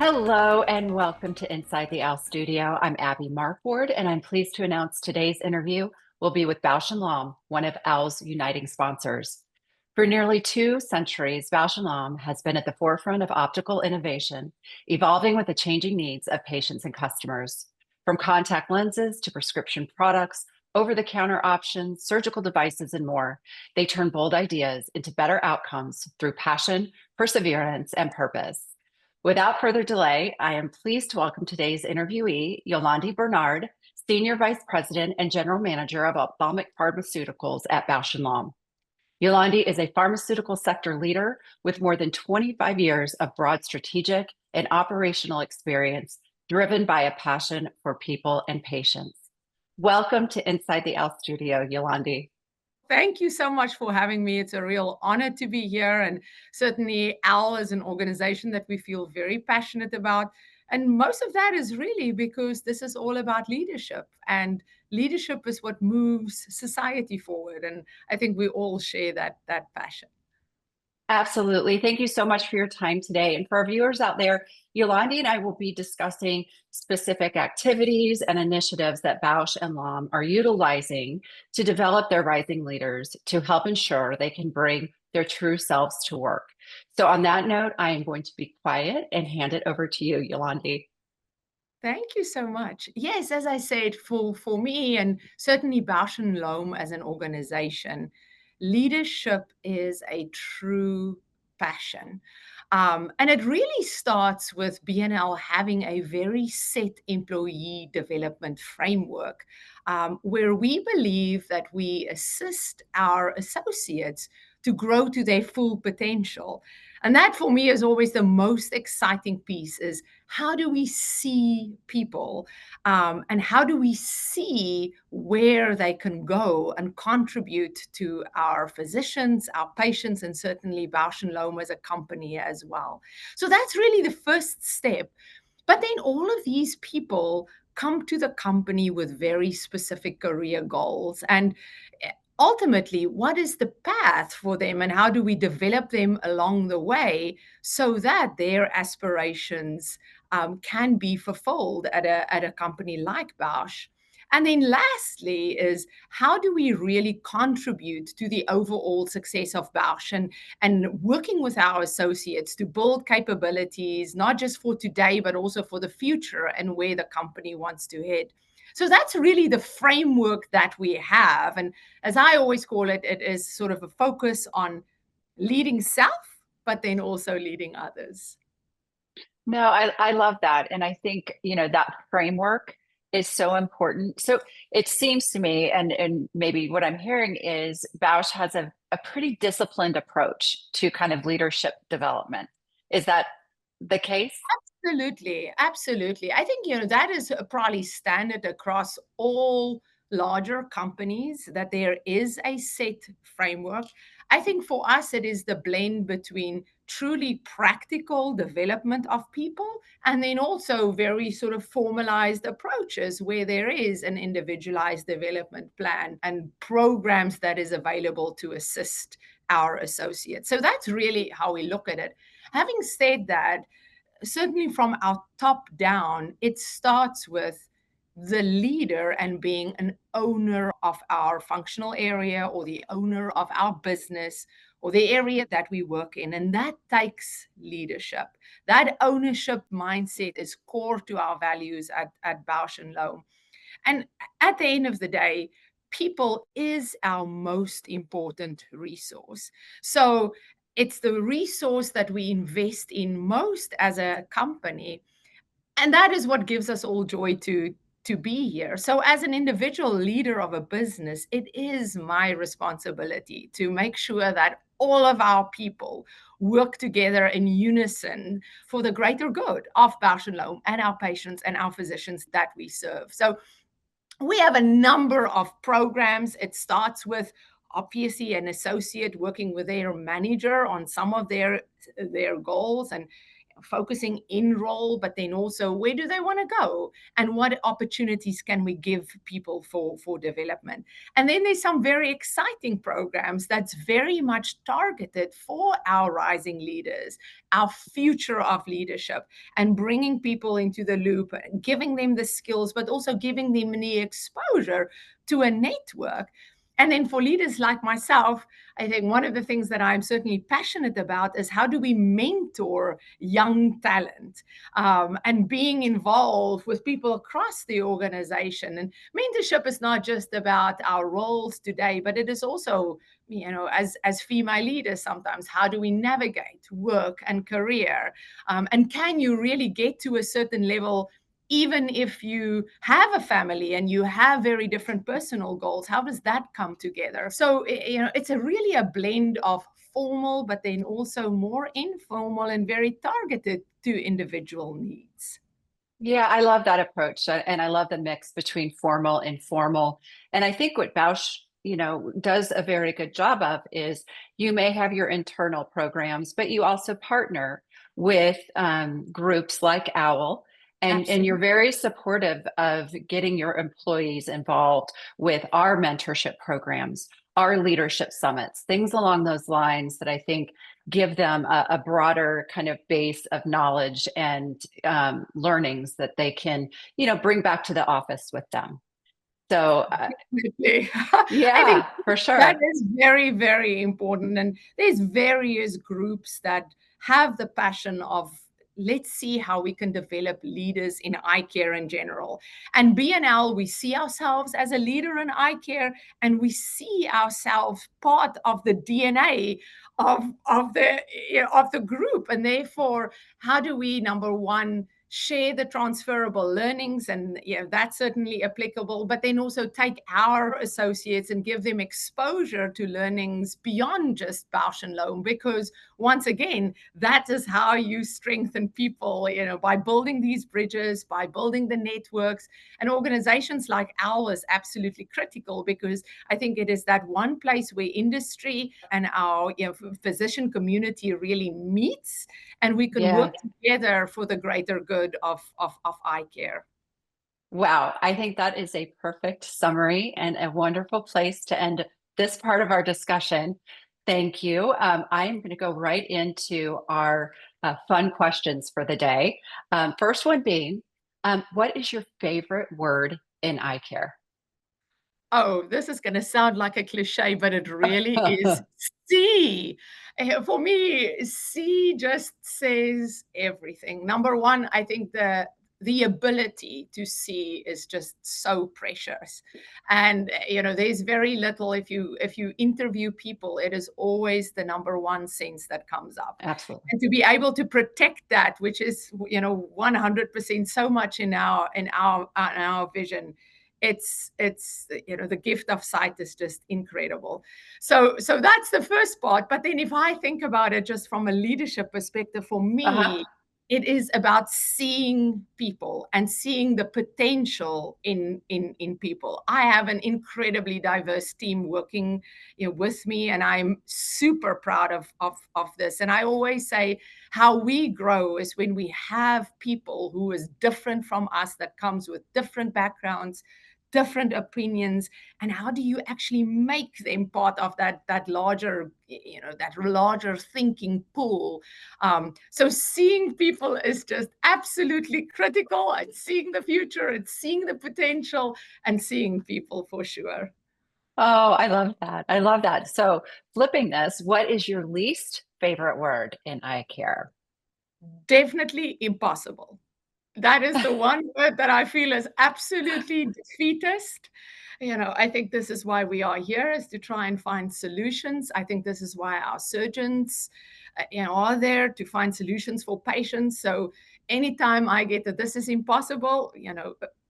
Hello and welcome to Inside the Owl Studio. I'm Abby Markward, and I'm pleased to announce today's interview will be with Bausch Lomb, one of Owl's uniting sponsors. For nearly 2 centuries, Bausch Lomb has been at the forefront of optical innovation, evolving with the changing needs of patients and customers. From contact lenses to prescription products, over-the-counter options, surgical devices, and more, they turn bold ideas into better outcomes through passion, perseverance, and purpose. Without further delay, I am pleased to welcome today's interviewee, Yolande Barnard, Senior Vice President and General Manager of Ophthalmic Pharmaceuticals at Bausch Lomb. Yolande is a pharmaceutical sector leader with more than 25 years of broad strategic and operational experience, driven by a passion for people and patients. Welcome to Inside the Owl Studio, Yolande. Thank you so much for having me. It's a real honor to be here. And certainly, OWL is an organization that we feel very passionate about. And most of that is really because this is all about leadership. And leadership is what moves society forward. And I think we all share that passion. Absolutely. Thank you so much for your time today. And for our viewers out there, Yolande and I will be discussing specific activities and initiatives that Bausch and Lomb are utilizing to develop their rising leaders to help ensure they can bring their true selves to work. So on that note, I am going to be quiet and hand it over to you, Yolande. Thank you so much. Yes, as I said, for me and certainly Bausch and Lomb as an organization, leadership is a true passion. And it really starts with BNL having a very set employee development framework where we believe that we assist our associates to grow to their full potential. And that for me is always the most exciting piece is how do we see people and how do we see where they can go and contribute to our physicians, our patients, and certainly Bausch and Lomb as a company as well. So that's really the first step. But then all of these people come to the company with very specific career goals. And ultimately, what is the path for them and how do we develop them along the way so that their aspirations can be fulfilled at a company like Bausch? And then lastly is how do we really contribute to the overall success of Bausch and working with our associates to build capabilities, not just for today, but also for the future and where the company wants to head. So that's really the framework that we have. And as I always call it, it is sort of a focus on leading self, but then also leading others. No, I love that. And I think, that framework is so important. So it seems to me, and maybe what I'm hearing is Bausch has a pretty disciplined approach to kind of leadership development. Is that the case? Absolutely, absolutely. I think, that is probably standard across all larger companies that there is a set framework. I think for us, it is the blend between truly practical development of people and then also very sort of formalized approaches where there is an individualized development plan and programs that is available to assist our associates. So that's really how we look at it. Having said that, certainly from our top down, it starts with the leader and being an owner of our functional area or the owner of our business or the area that we work in. And that takes leadership. That ownership mindset is core to our values at Bausch and Lomb. And at the end of the day, people is our most important resource. So it's the resource that we invest in most as a company. And that is what gives us all joy to be here. So as an individual leader of a business, it is my responsibility to make sure that all of our people work together in unison for the greater good of Bausch and Lomb and our patients and our physicians that we serve. So we have a number of programs. It starts with obviously an associate working with their manager on some of their goals. And focusing in role, but then also where do they want to go and what opportunities can we give people for development. And then there's some very exciting programs that's very much targeted for our rising leaders, our future of leadership, and bringing people into the loop, giving them the skills, but also giving them the exposure to a network. And then for leaders like myself, I think one of the things that I'm certainly passionate about is how do we mentor young talent, and being involved with people across the organization. And mentorship is not just about our roles today, but it is also, as female leaders, sometimes how do we navigate work and career? And can you really get to a certain level even if you have a family and you have very different personal goals? How does that come together? So, it's really a blend of formal, but then also more informal and very targeted to individual needs. Yeah, I love that approach. And I love the mix between formal and informal. And I think what Bausch, does a very good job of is you may have your internal programs, but you also partner with groups like OWL. And you're Absolutely. very supportive of getting your employees involved with our mentorship programs, our leadership summits, things along those lines that I think give them a broader kind of base of knowledge and learnings that they can, bring back to the office with them. So, Definitely. I think yeah, for that sure. is very, very important. And there's various groups that have the passion of let's see how we can develop leaders in eye care in general. And BNL, we see ourselves as a leader in eye care, and we see ourselves part of the DNA of the group. And therefore, how do we, number one, share the transferable learnings, and that's certainly applicable, but then also take our associates and give them exposure to learnings beyond just Bausch and Lomb, because once again, that is how you strengthen people, by building these bridges, by building the networks. And organizations like OWL is absolutely critical, because I think it is that one place where industry and our physician community really meets, and we can Yeah. work together for the greater good of eye care. Wow. I think that is a perfect summary and a wonderful place to end this part of our discussion. Thank you. I'm going to go right into our fun questions for the day. First one being, what is your favorite word in eye care? Oh, this is going to sound like a cliche, but it really is see. For me, see just says everything. Number one, I think the ability to see is just so precious. And there's very little, if you interview people, it is always the number one sense that comes up. Absolutely. And to be able to protect that, which is 100% so much in our vision, it's the gift of sight is just incredible. So that's the first part. But then if I think about it just from a leadership perspective, for Uh-huh. me, it is about seeing people and seeing the potential in people. I have an incredibly diverse team working with me, and I'm super proud of this. And I always say how we grow is when we have people who is different from us, that comes with different backgrounds, different opinions, and how do you actually make them part of that larger thinking pool. So seeing people is just absolutely critical. It's seeing the future, it's seeing the potential, and seeing people for sure. Oh, I love that. I love that. So, flipping this, what is your least favorite word in eye care? Definitely impossible. That is the one word that I feel is absolutely defeatist. I think this is why we are here, is to try and find solutions. I think this is why our surgeons, are there to find solutions for patients. So anytime I get that this is impossible,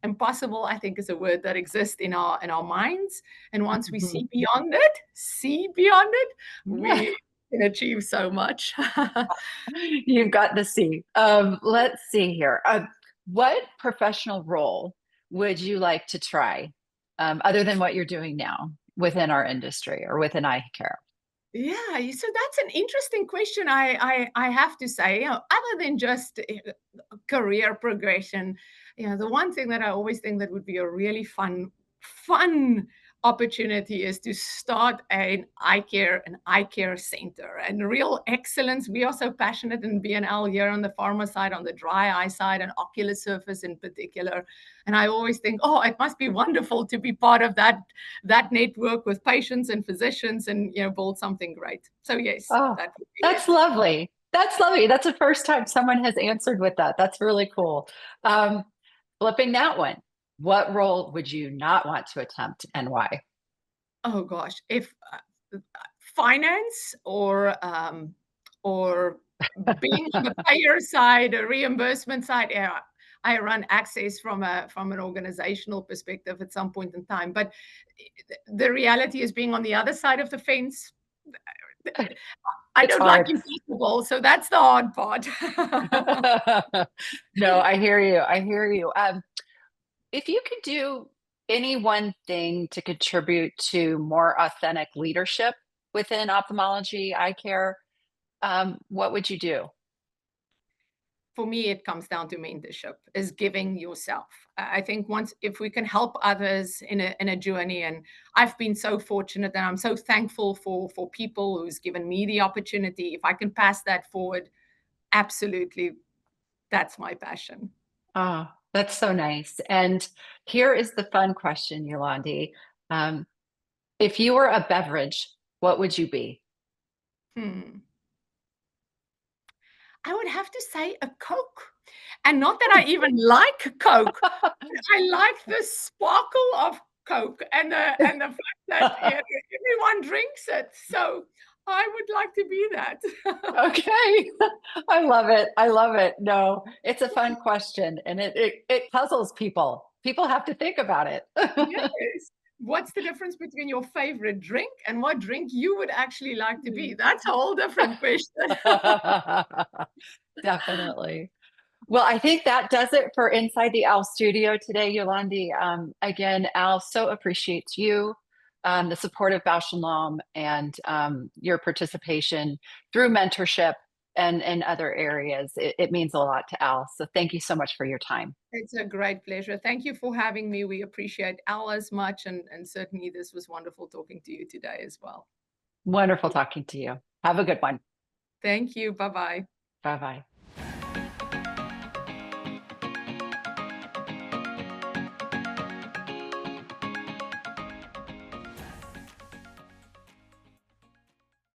impossible, I think is a word that exists in our minds. And once we see beyond it, we can achieve so much. You've got the C. Let's see here. What professional role would you like to try, other than what you're doing now within our industry or within eye care? Yeah, so that's an interesting question. I have to say, other than just career progression, the one thing that I always think that would be a really fun opportunity is to start an eye care center and real excellence. We are so passionate in BNL here on the pharma side, on the dry eye side, and ocular surface in particular. And I always think, oh, it must be wonderful to be part of that network with patients and physicians and build something great. So yes, Oh, that would be that's it. lovely. That's lovely. That's the first time someone has answered with that. That's really cool. Um, Flipping that one, what role would you not want to attempt and why? Oh gosh, if finance or being on the payer side or reimbursement side, yeah, I run access from an organizational perspective at some point in time. But the reality is being on the other side of the fence. I It's don't like hard. impossible, so that's the hard part. No, I hear you. I hear you. If you could do any one thing to contribute to more authentic leadership within ophthalmology, eye care, what would you do? For me, it comes down to mentorship, is giving yourself. I think once if we can help others in a journey, and I've been so fortunate and I'm so thankful for people who's given me the opportunity. If I can pass that forward, absolutely, that's my passion. Oh, that's so nice. And here is the fun question, Yolande. Um, if you were a beverage, what would you be? Hmm. I would have to say a Coke. And not that I even like Coke, but I like the sparkle of Coke and the fact that everyone drinks it. So I would like to be that. Okay. I love it. I love it. No, it's a fun question and it puzzles people. People have to think about it. Yes. What's the difference between your favorite drink and what drink you would actually like to be? That's a whole different question. Definitely. Well, I think that does it for Inside the Owl Studio today, Yolandi. Again, Al so appreciates you, the support of Bausch Lomb, and your participation through mentorship and other areas. It means a lot to Al. So thank you so much for your time. It's a great pleasure. Thank you for having me. We appreciate Al as much, and certainly this was wonderful talking to you today as well. Wonderful talking to you. Have a good one. Thank you. Bye bye. Bye bye.